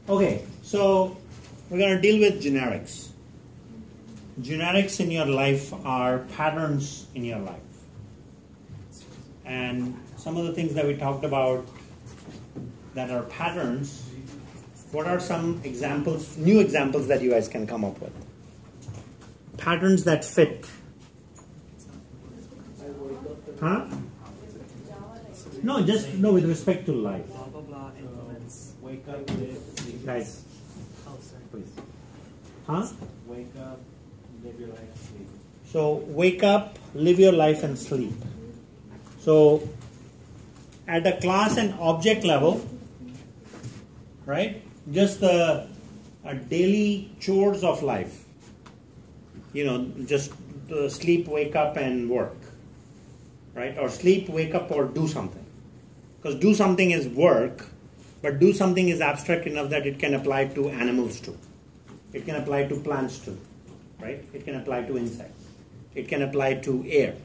Okay, so we're going to deal with generics. Generics in your life are patterns in your life. And some of the things that we talked about that are patterns, what are some examples, new examples that you guys can come up with? Patterns that fit. Huh? No, just no with respect to life. Blah blah blah influence. Wake up, live, Guys, Oh, sorry. please. Huh? wake up, live your life, sleep. So wake up, live your life and sleep. So at a class and object level, right? Just the daily chores of life. You know, just sleep, wake up and work. Right? Or sleep, wake up or do something. Because do something is work, but do something is abstract enough that it can apply to animals too. It can apply to plants too. Right? It can apply to insects. It can apply to air.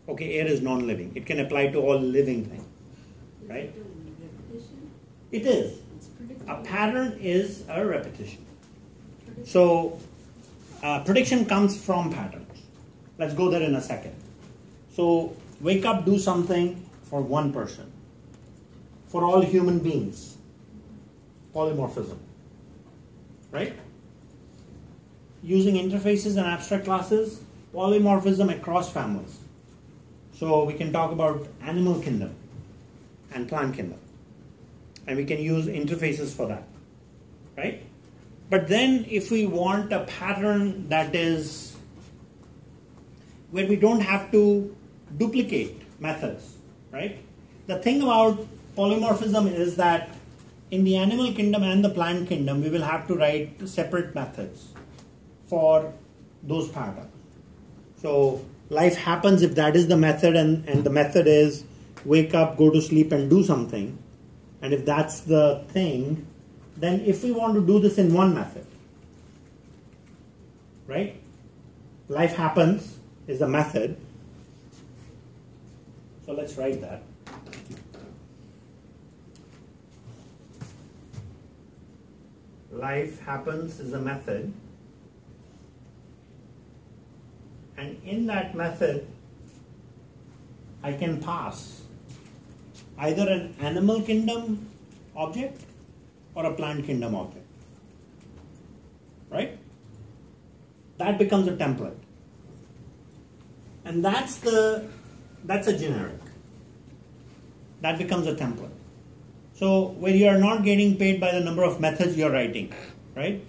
Okay, air is non-living. It can apply to all living things. Right? It is. A pattern is a repetition. So, prediction comes from patterns. Let's go there in a second. So, wake up, do something for one person. For all human beings. Polymorphism. Right? Using interfaces and abstract classes, polymorphism across families. So, we can talk about animal kingdom and plant kingdom. And we can use interfaces for that. Right? But then, if we want a pattern that is where we don't have to duplicate methods, right? The thing about polymorphism is that in the animal kingdom and the plant kingdom, we will have to write separate methods for those patterns. So life happens if that is the method, and the method is wake up, go to sleep and do something. And if that's the thing, then if we want to do this in one method, right? Life happens is the method. So let's write that. Life happens is a method. And in that method, I can pass either an animal kingdom object or a plant kingdom object. Right? That becomes a template. And that's a generic. That becomes a template. So where you are not getting paid by the number of methods you are writing, right?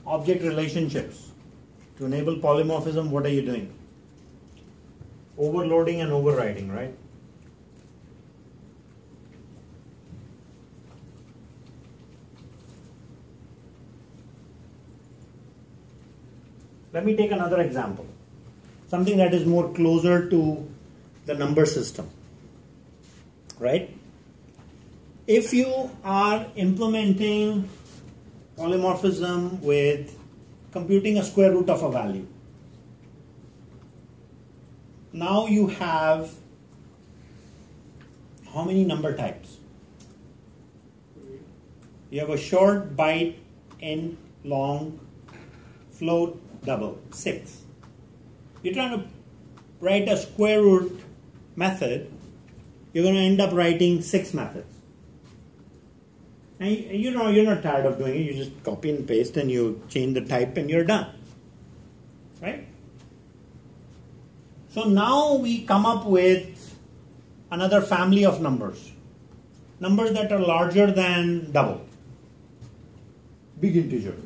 Object relationships. To enable polymorphism, what are you doing? Overloading and overriding, right? Let me take another example. Something that is more closer to the number system, right? If you are implementing polymorphism with computing a square root of a value, now you have how many number types? You have a short, byte, int, long, float, double, 6. You're trying to write a square root method, you're going to end up writing 6 methods. And you know, you're not tired of doing it, you just copy and paste and you change the type and you're done. Right? So now we come up with another family of numbers. Numbers that are larger than double. Big integer.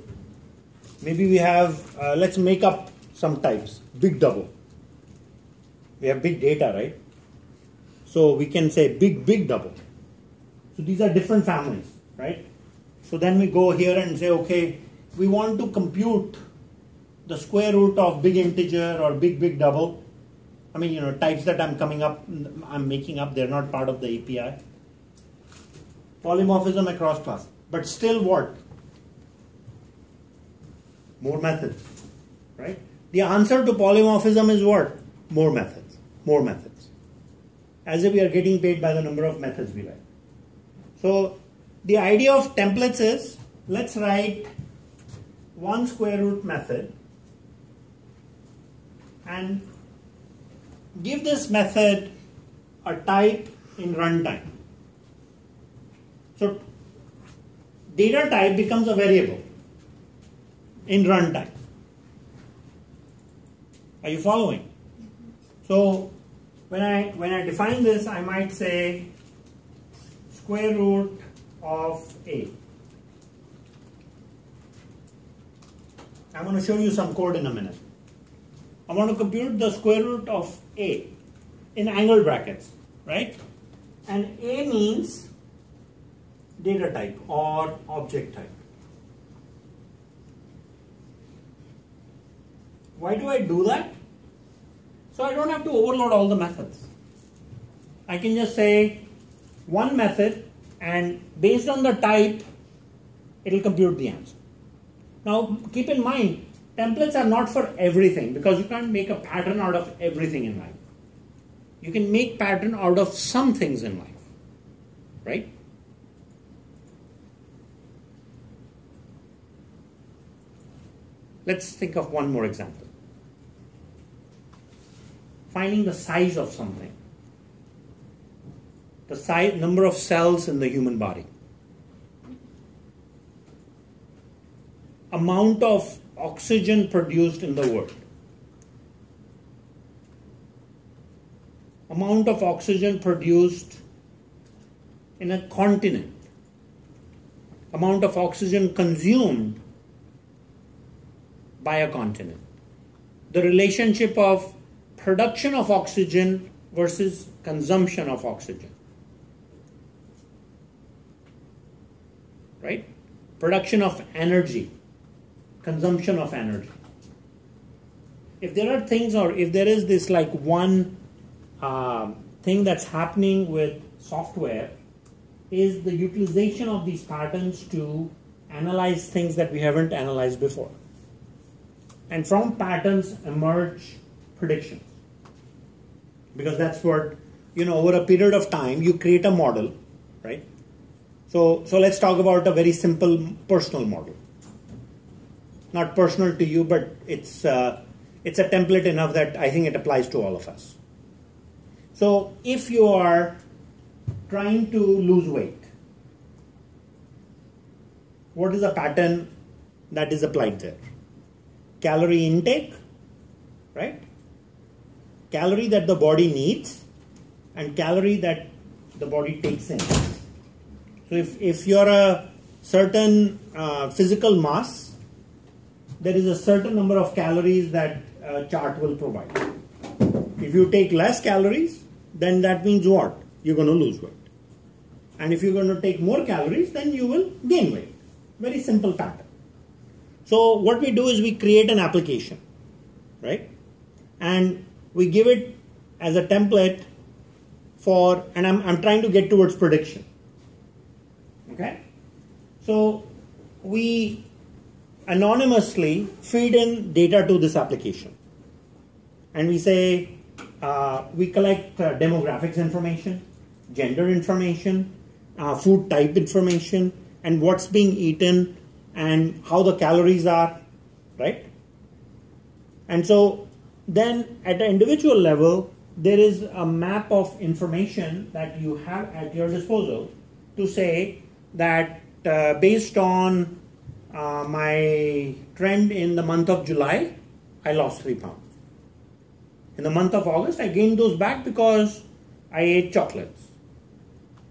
Maybe we have, let's make up some types. Big double. We have big data, right? So we can say big double. So these are different families, right? So then we go here and say, okay, we want to compute the square root of big integer or big double. I mean, you know, types that I'm making up, they're not part of the API. Polymorphism across class. But still what? More methods, right? The answer to polymorphism is what? More methods. More methods. As if we are getting paid by the number of methods we write. So the idea of templates is, let's write one square root method and give this method a type in runtime. So data type becomes a variable in runtime. Are you following? So when I define this, I might say square root of A. I'm going to show you some code in a minute. I want to compute the square root of A in angle brackets, right? And A means data type or object type. Why do I do that? So I don't have to overload all the methods. I can just say one method, and based on the type, it will compute the answer. Now keep in mind, templates are not for everything, because you can't make a pattern out of everything in life. You can make pattern out of some things in life, right? Let's think of one more example. Finding the size of something. The size, number of cells in the human body. Amount of oxygen produced in the world. Amount of oxygen produced in a continent. Amount of oxygen consumed by a continent. The relationship of production of oxygen versus consumption of oxygen. Right? Production of energy, consumption of energy. If there are things, or if there is this like one thing that's happening with software, is the utilization of these patterns to analyze things that we haven't analyzed before. And from patterns emerge predictions. Because that's what, over a period of time, you create a model, right? So let's talk about a very simple personal model. Not personal to you, but it's a template enough that I think it applies to all of us. So if you are trying to lose weight, what is the pattern that is applied there? Calorie intake, right? Calorie that the body needs and calorie that the body takes in. So if you're a certain physical mass, there is a certain number of calories that chart will provide. If you take less calories, then that means what? You're going to lose weight. And if you're going to take more calories, then you will gain weight. Very simple pattern. So what we do is we create an application, right? And we give it as a template for, and I'm trying to get towards prediction. Okay? So we anonymously feed in data to this application. And we say, we collect demographics information, gender information, food type information, and what's being eaten, and how the calories are, right? And so then at the individual level, there is a map of information that you have at your disposal to say that based on my trend in the month of July, I lost 3 pounds. In the month of August, I gained those back because I ate chocolates.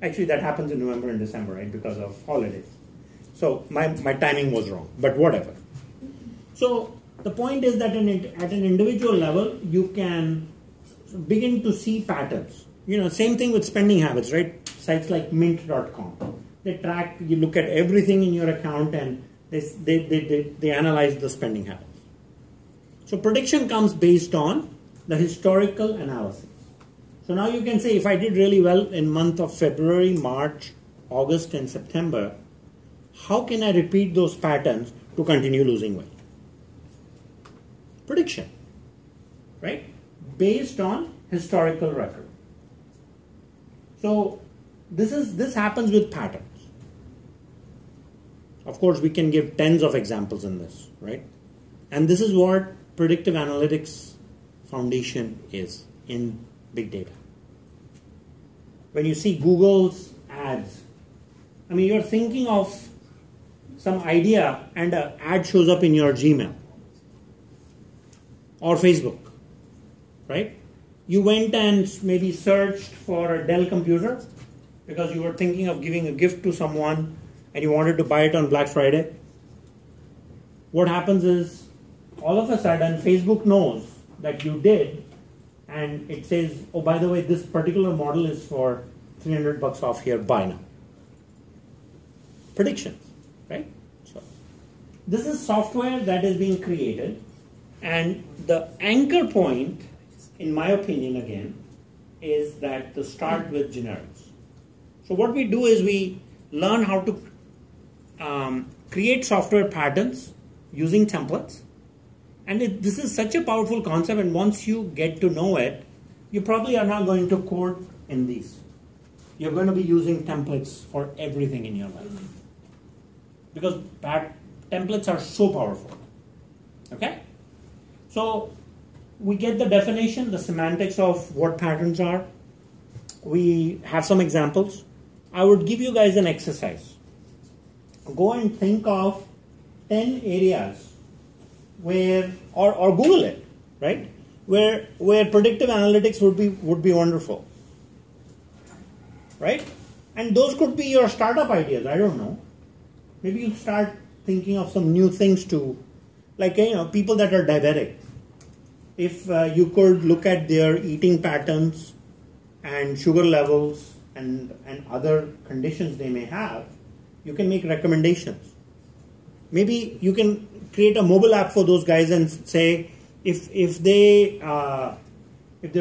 Actually, that happens in November and December, right, because of holidays. So my timing was wrong, but whatever. So the point is that at an individual level, you can begin to see patterns. Same thing with spending habits, right? Sites like mint.com. They track, you look at everything in your account and they analyze the spending habits. So prediction comes based on the historical analysis. So now you can say, if I did really well in month of February, March, August and September, how can I repeat those patterns to continue losing weight? Prediction, right? Based on historical record. So this happens with patterns. Of course, we can give tens of examples in this, right? And this is what predictive analytics foundation is in big data. When you see Google's ads, I mean, you're thinking of some idea and an ad shows up in your Gmail or Facebook, right? You went and maybe searched for a Dell computer because you were thinking of giving a gift to someone and you wanted to buy it on Black Friday. What happens is, all of a sudden, Facebook knows that you did, and it says, oh, by the way, this particular model is for $300 off here, buy now. Predictions, right? So, this is software that is being created, and the anchor point, in my opinion again, is that to start with generics. So what we do is we learn how to create software patterns using templates. And this is such a powerful concept, and once you get to know it, you probably are not going to code in these. You're going to be using templates for everything in your life. Because templates are so powerful. Okay? So we get the definition, the semantics of what patterns are. We have some examples. I would give you guys an exercise. Go and think of 10 areas where, or Google it, right? Where predictive analytics would be wonderful, right? And those could be your startup ideas. I don't know. Maybe you start thinking of some new things to, like, people that are diabetic. If you could look at their eating patterns and sugar levels and other conditions they may have, you can make recommendations. Maybe you can create a mobile app for those guys and say, if their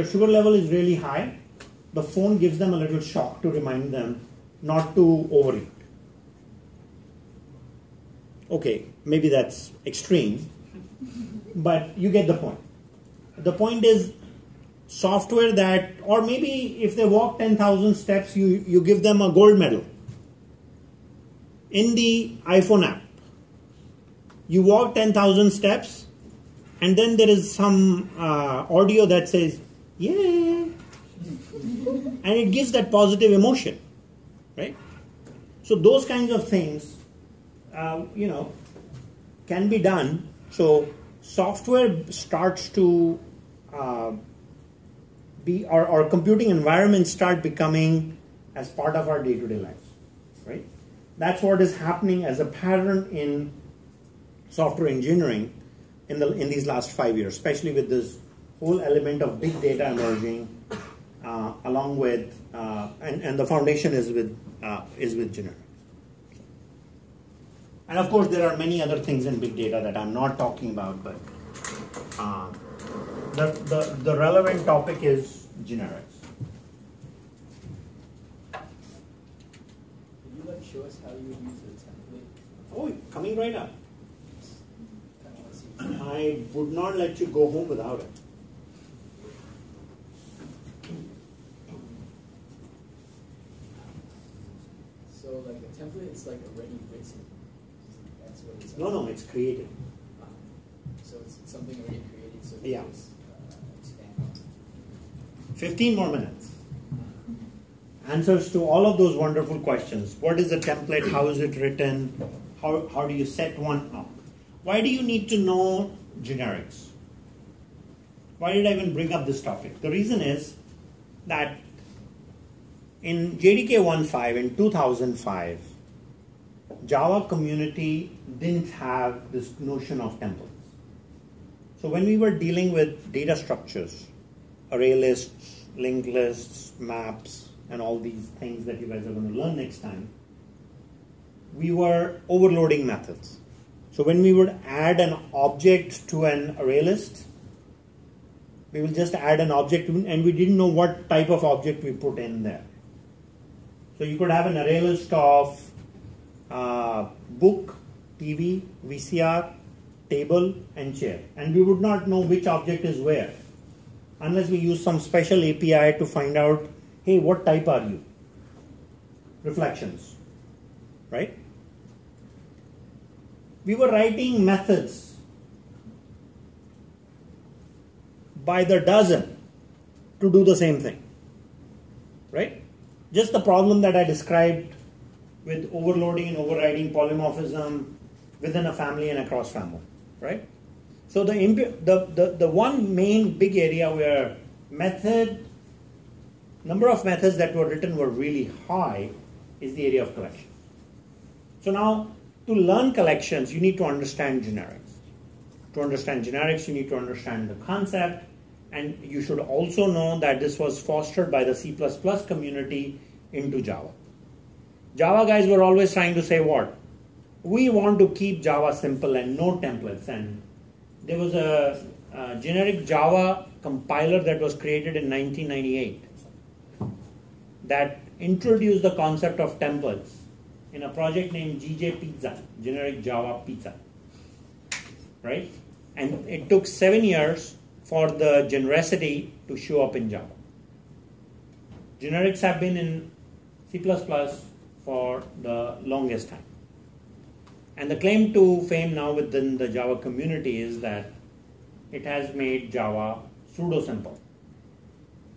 sugar level is really high, the phone gives them a little shock to remind them not to overeat. Okay, maybe that's extreme, but you get the point. The point is software that, or maybe if they walk 10,000 steps, you give them a gold medal. In the iPhone app, you walk 10,000 steps, and then there is some audio that says, yay, and it gives that positive emotion, right? So those kinds of things, can be done. So software starts to our computing environments start becoming as part of our day-to-day lives, right? That's what is happening as a pattern in software engineering in these last 5 years, especially with this whole element of big data emerging, along with and the foundation is with generics. And of course, there are many other things in big data that I'm not talking about, but the relevant topic is generics. Could you show us how you would use a template? Oh, coming right up. Kind of want to see. I would not let you go home without it. So like a template, it's like already written. That's what it's. No, it's created. So it's something already created. So Yeah. just expand on. 15 more minutes. Answers to all of those wonderful questions. What is a template? How is it written? How do you set one up? Why do you need to know generics? Why did I even bring up this topic? The reason is that in JDK 1.5 in 2005, Java community didn't have this notion of templates. So when we were dealing with data structures, array lists, linked lists, maps, and all these things that you guys are going to learn next time, we were overloading methods. So when we would add an object to an array list, we will just add an object and we didn't know what type of object we put in there. So you could have an array list of book, TV, VCR, table, and chair. And we would not know which object is where unless we use some special API to find out, hey, what type are you? Reflections, right? we were writing methods by the dozen to do the same thing, right? Just the problem that I described with overloading and overriding polymorphism within a family and across family, right? So the one main big area where number of methods that were written were really high is the area of collection. So now, to learn collections, you need to understand generics. To understand generics, you need to understand the concept, and you should also know that this was fostered by the C++ community into Java. Java guys were always trying to say what? We want to keep Java simple and no templates. And there was a generic Java compiler that was created in 1998 that introduced the concept of templates in a project named GJ Pizza, generic Java Pizza, right? And it took 7 years for the genericity to show up in Java. Generics have been in C++ for the longest time. And the claim to fame now within the Java community is that it has made Java pseudo-simple.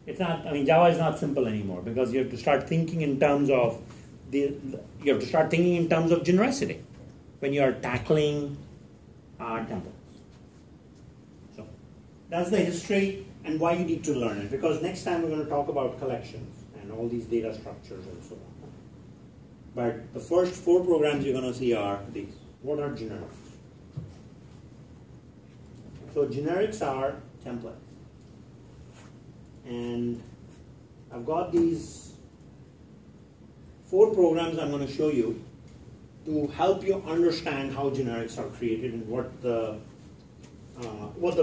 It's not, I mean, Java is not simple anymore because you have to start thinking in terms of genericity when you are tackling templates. So that's the history and why you need to learn it, because next time we're going to talk about collections and all these data structures and so on. But the first 4 programs you're going to see are these. What are generics? So generics are templates. And I've got these 4 programs I'm going to show you to help you understand how generics are created and what the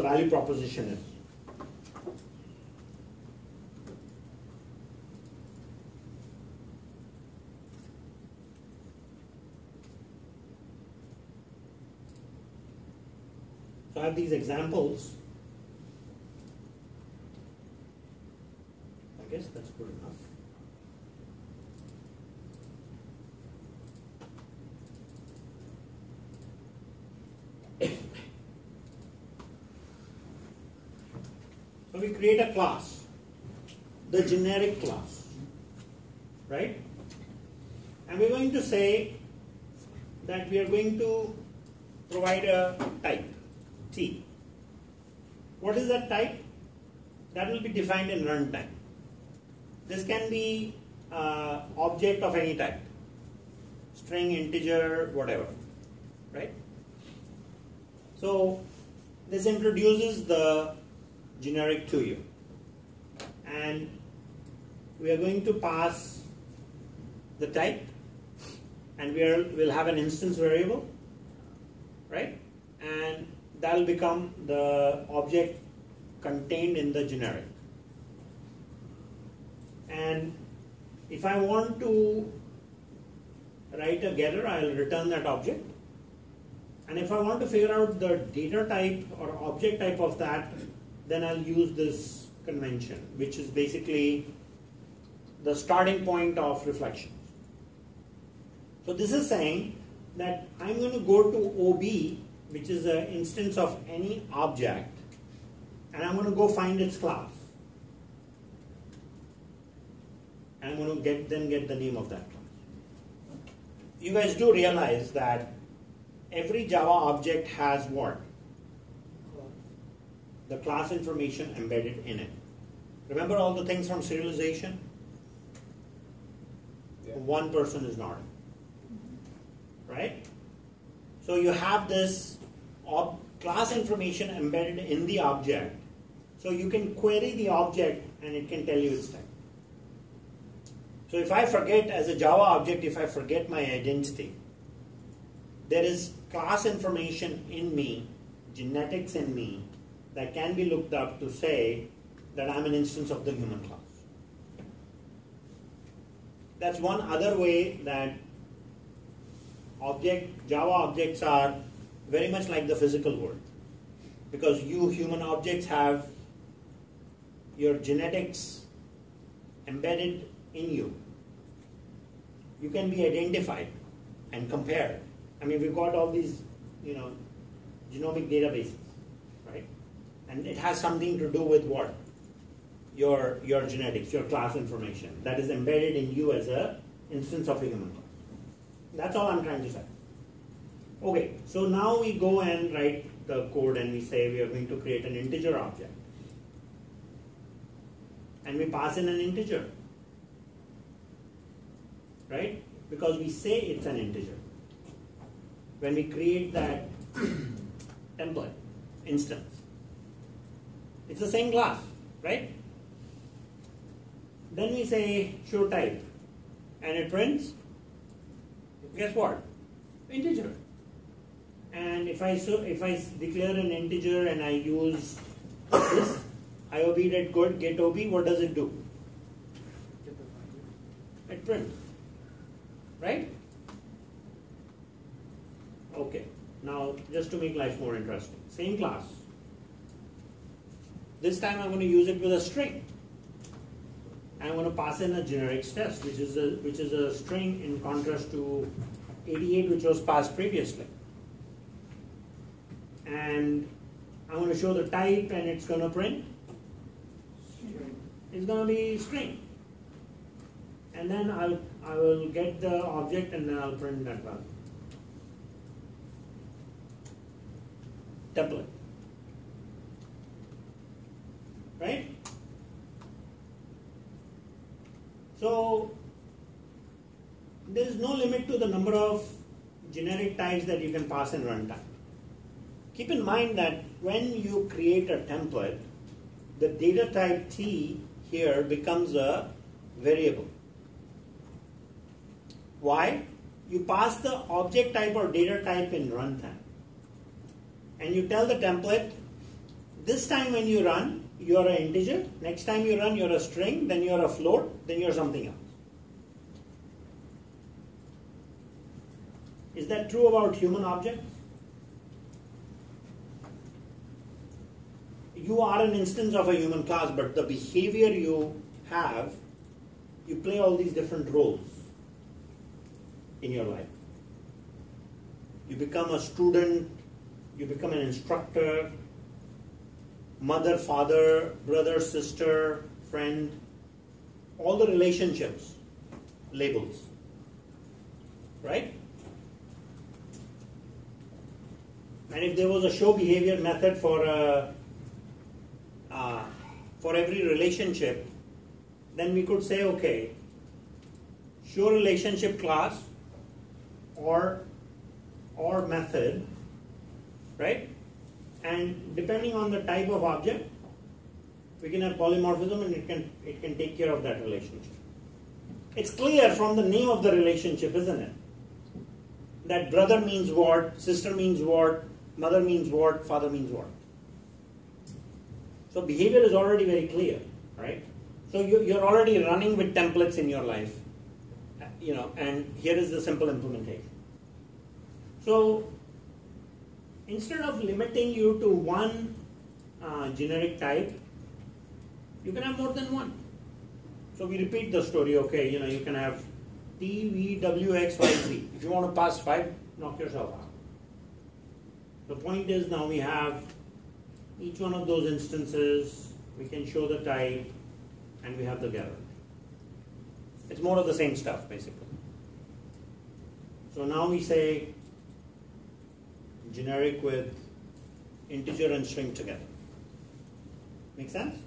value proposition is. So I have these examples. I guess that's good enough. So we create a class, the generic class, right? And we're going to say that we are going to provide a type, T. What is that type? That will be defined in runtime. This can be object of any type, string, integer, whatever, right? So this introduces the generic to you, and we are going to pass the type, and we'll have an instance variable, right? And that will become the object contained in the generic. And if I want to write a getter, I'll return that object. And if I want to figure out the data type or object type of that, then I'll use this convention, which is basically the starting point of reflections. So this is saying that I'm going to go to OB, which is an instance of any object, and I'm going to go find its class. And I'm going to then get the name of that class. You guys do realize that every Java object has what? The class information embedded in it. Remember all the things from serialization? Yeah. One person is not. Right? So you have this class information embedded in the object. So you can query the object and it can tell you its type. So if I forget, as a Java object, if I forget my identity, there is class information in me, genetics in me, that can be looked up to say that I'm an instance of the human class. That's one other way that Java objects are very much like the physical world. Because you human objects have your genetics embedded in you. You can be identified and compared. I mean, we've got all these genomic databases, right? And it has something to do with what? Your genetics, your class information that is embedded in you as a instance of a human class. That's all I'm trying to say. Okay, so now we go and write the code and we say we are going to create an integer object. And we pass in an integer, right? Because we say it's an integer. When we create that template instance, it's the same class, right? Then we say show type, and it prints, guess what? Integer. And if I declare an integer and I use this IOB get OB, what does it do? Get the value. It prints, right? Okay. Now, just to make life more interesting, same class. This time I'm going to use it with a string. I'm going to pass in a generics test, which is a string in contrast to 88, which was passed previously. And I'm going to show the type, and it's going to print. It's going to be string. And then I will get the object, and then I'll print that value. Template. Right? So there is no limit to the number of generic types that you can pass in runtime. Keep in mind that when you create a template, the data type T here becomes a variable. Why? You pass the object type or data type in runtime. And you tell the template, this time when you run, you are an integer. Next time you run, you're a string. Then you're a float. Then you're something else. Is that true about human objects? You are an instance of a human class, but the behavior you have, you play all these different roles in your life. You become a student, you become an instructor, mother, father, brother, sister, friend, all the relationships, labels, right? And if there was a show behavior method for every relationship, then we could say, okay, show relationship class or method, right? And depending on the type of object, we can have polymorphism, and it can take care of that relationship. It's clear from the name of the relationship, isn't it? That brother means what, sister means what, mother means what, father means what. So behavior is already very clear, right? So you're already running with templates in your life, and here is the simple implementation. So instead of limiting you to one generic type, you can have more than one. So we repeat the story, okay, you can have T, V, W, X, Y, Z. If you want to pass 5, knock yourself out. The point is now we have each one of those instances, we can show the type, and we have the guarantee. It's more of the same stuff, basically. So now we say generic with integer and string together. Make sense?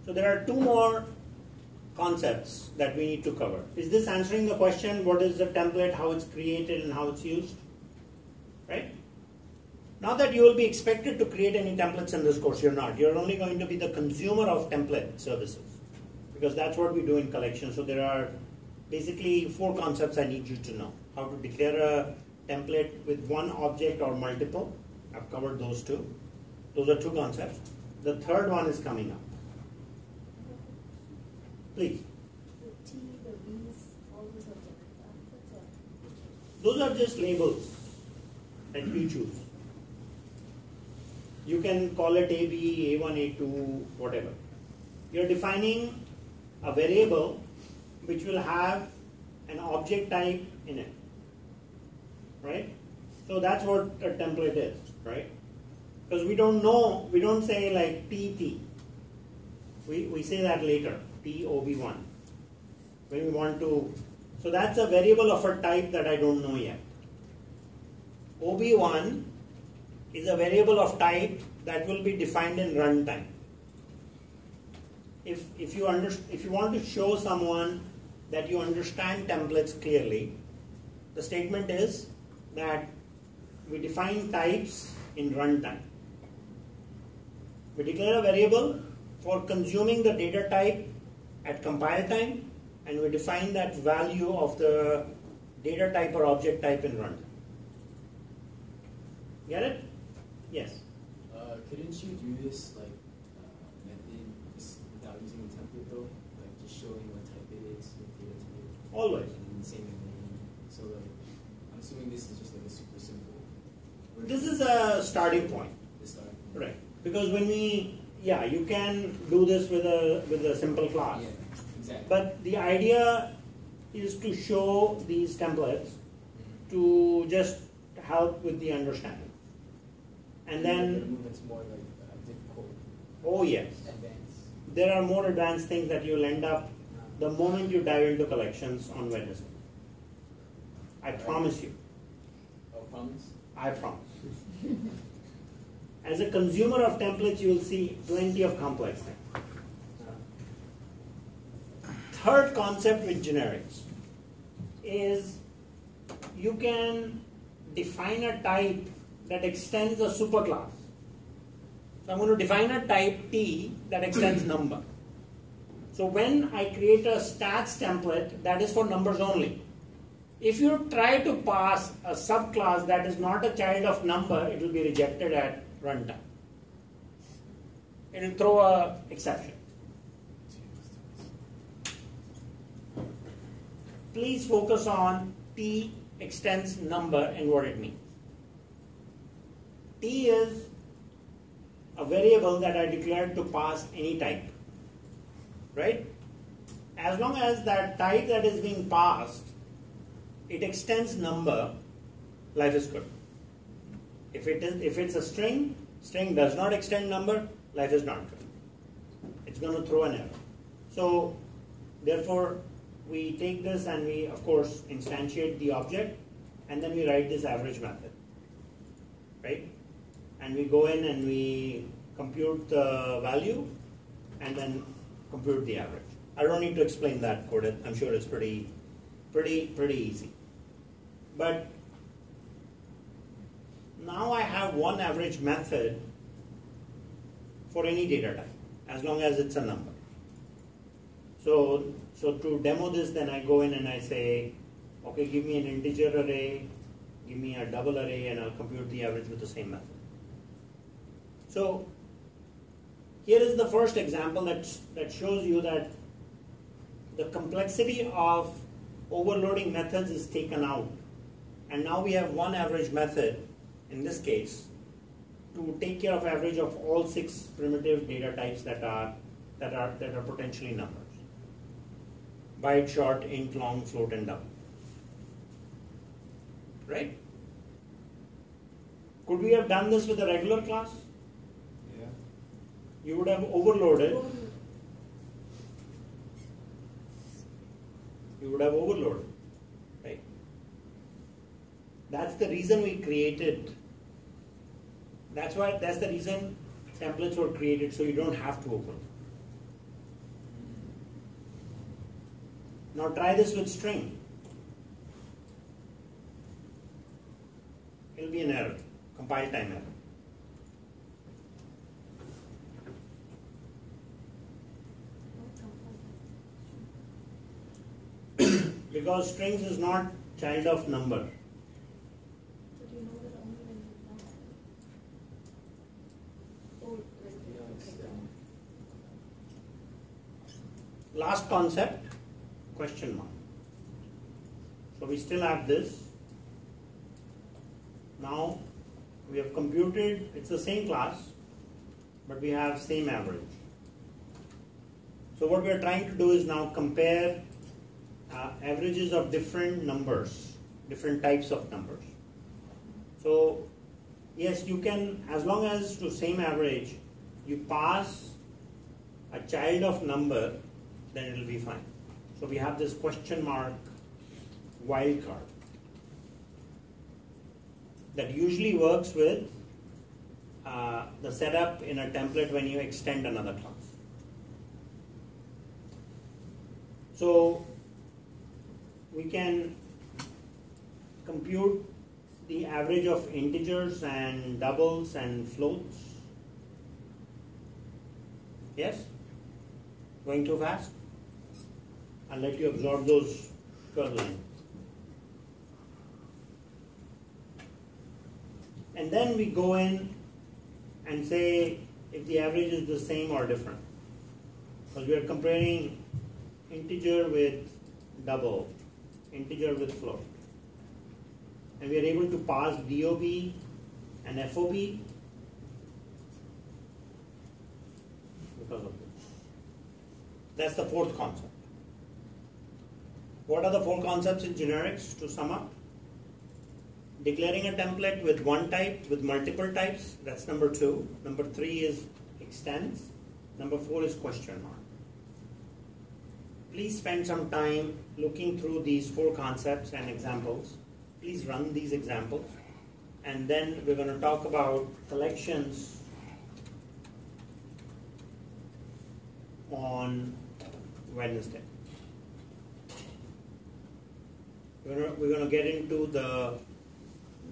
So there are two more concepts that we need to cover. Is this answering the question, what is the template, how it's created, and how it's used? Right? Not that you will be expected to create any templates in this course, you're not. You're only going to be the consumer of template services, because that's what we do in collection. So there are basically 4 concepts I need you to know. How to declare a template with one object or multiple. I've covered those 2. Those are 2 concepts. The third one is coming up. Please. The T, the V's, all those are different. That's all. Those are just labels that you choose. You can call it AB, A1, A2, whatever. You're defining a variable which will have an object type in it, right? So that's what a template is, right? Because we don't know, we don't say like TT. We say that later, TOB1. When we want to, so that's a variable of a type that I don't know yet. OB1 is a variable of type that will be defined in runtime. If you want to show someone that you understand templates clearly, the statement is that we define types in runtime. We declare a variable for consuming the data type at compile time, and we define that value of the data type or object type in runtime. Get it? Yes. Couldn't you do this like method just without using the template though? Like just showing what type it is with data type? Always. And same thing. So like, I'm assuming this is just like a super simple. This is a starting point. The starting point. Right. Because when you can do this with a simple class. Yeah, exactly. But the idea is to show these templates to just help with the understanding. And then, it's more like difficult. oh yes, Advanced. there are more advanced things that you'll end up the moment you dive into collections on Wednesday. I promise you. Oh, promise? I promise. As a consumer of templates, you will see plenty of complex things. Third concept with generics is you can define a type that extends a superclass. So I'm going to define a type T that extends number. So when I create a stats template, that is for numbers only. If you try to pass a subclass that is not a child of number, it will be rejected at runtime. It will throw an exception. Please focus on T extends number and what it means. T is a variable that I declared to pass any type, right? As long as that type that is being passed, it extends number, life is good. If it's a string does not extend number, life is not good. It's going to throw an error. So therefore, we take this and we, of course, instantiate the object, and then we write this average method, right? And we go in and we compute the value and then compute the average. I don't need to explain that code. I'm sure it's pretty easy. But now I have one average method for any data type, as long as it's a number. So to demo this, then I go in and I say, okay, give me an integer array, give me a double array, and I'll compute the average with the same method. So here is the first example that shows you that the complexity of overloading methods is taken out. And now we have one average method, in this case, to take care of average of all 6 primitive data types that are potentially numbers. Byte, short, int, long, float, and double. Right? Could we have done this with a regular class? Yeah. You would have overloaded. You would have overloaded. Right? That's the reason we created. That's the reason templates were created, so you don't have to overload. Now try this with string. It will be an error, compile time error. Because strings is not child of number. So do you know that only when you know? Oh, right. Yeah, it's, Okay. Last concept, question mark. So we still have this. Now we have computed, it's the same class, but we have same average. So what we are trying to do is now compare averages of different numbers, different types of numbers. So yes, you can, as long as to same average, you pass a child of number, then it will be fine. So we have this question mark wildcard that usually works with the setup in a template when you extend another class. So we can compute the average of integers and doubles and floats. Yes? Going too fast? I'll let you absorb those 12 lines. And then we go in and say if the average is the same or different. Because we are comparing integer with double, integer with float. And we are able to pass DOB and FOB because of this. That's the fourth concept. What are the four concepts in generics to sum up? Declaring a template with one type, with multiple types, that's number 2. Number 3 is extends. Number 4 is question mark. Please spend some time looking through these 4 concepts and examples. Please run these examples. And then we're going to talk about collections on Wednesday. We're going to get into the,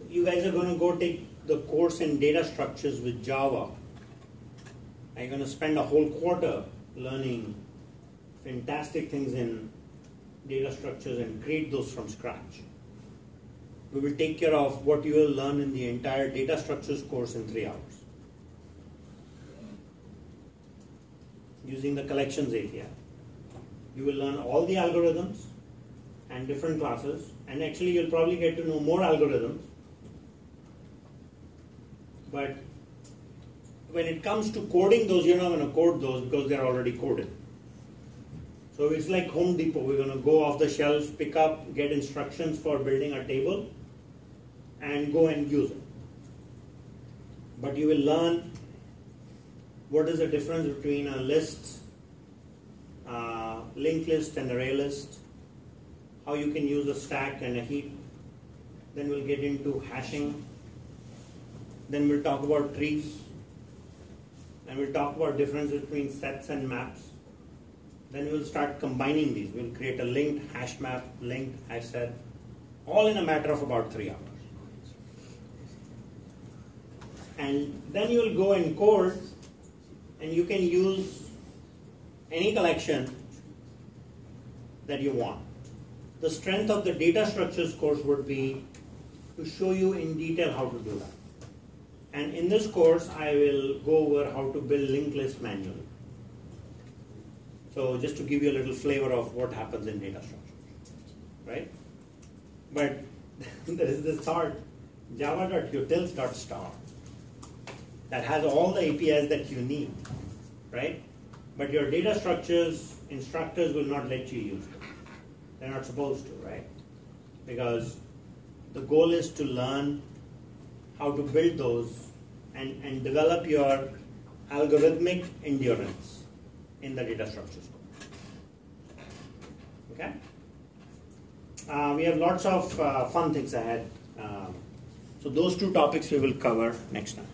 you guys are going to go take the course in data structures with Java. And you're going to spend a whole quarter learning fantastic things in data structures and create those from scratch. We will take care of what you will learn in the entire data structures course in 3 hours. Using the collections API. You will learn all the algorithms and different classes, and actually you'll probably get to know more algorithms. But when it comes to coding those, you're not going to code those because they're already coded. So it's like Home Depot. We're going to go off the shelf, pick up, get instructions for building a table, and go and use it. But you will learn what is the difference between a list, linked list and array list, how you can use a stack and a heap. Then we'll get into hashing. Then we'll talk about trees. And we'll talk about difference between sets and maps. Then we'll start combining these. We'll create a linked hash map, linked hash set, all in a matter of about 3 hours. And then you'll go and code, and you can use any collection that you want. The strength of the data structures course would be to show you in detail how to do that. And in this course, I will go over how to build linked lists manually. So just to give you a little flavor of what happens in data structures, right? But there is this thought, java.utils.star, that has all the APIs that you need, right? But your data structures instructors will not let you use it. They're not supposed to, right? Because the goal is to learn how to build those and develop your algorithmic endurance in the data structures. Okay? We have lots of fun things ahead. So those 2 topics we will cover next time.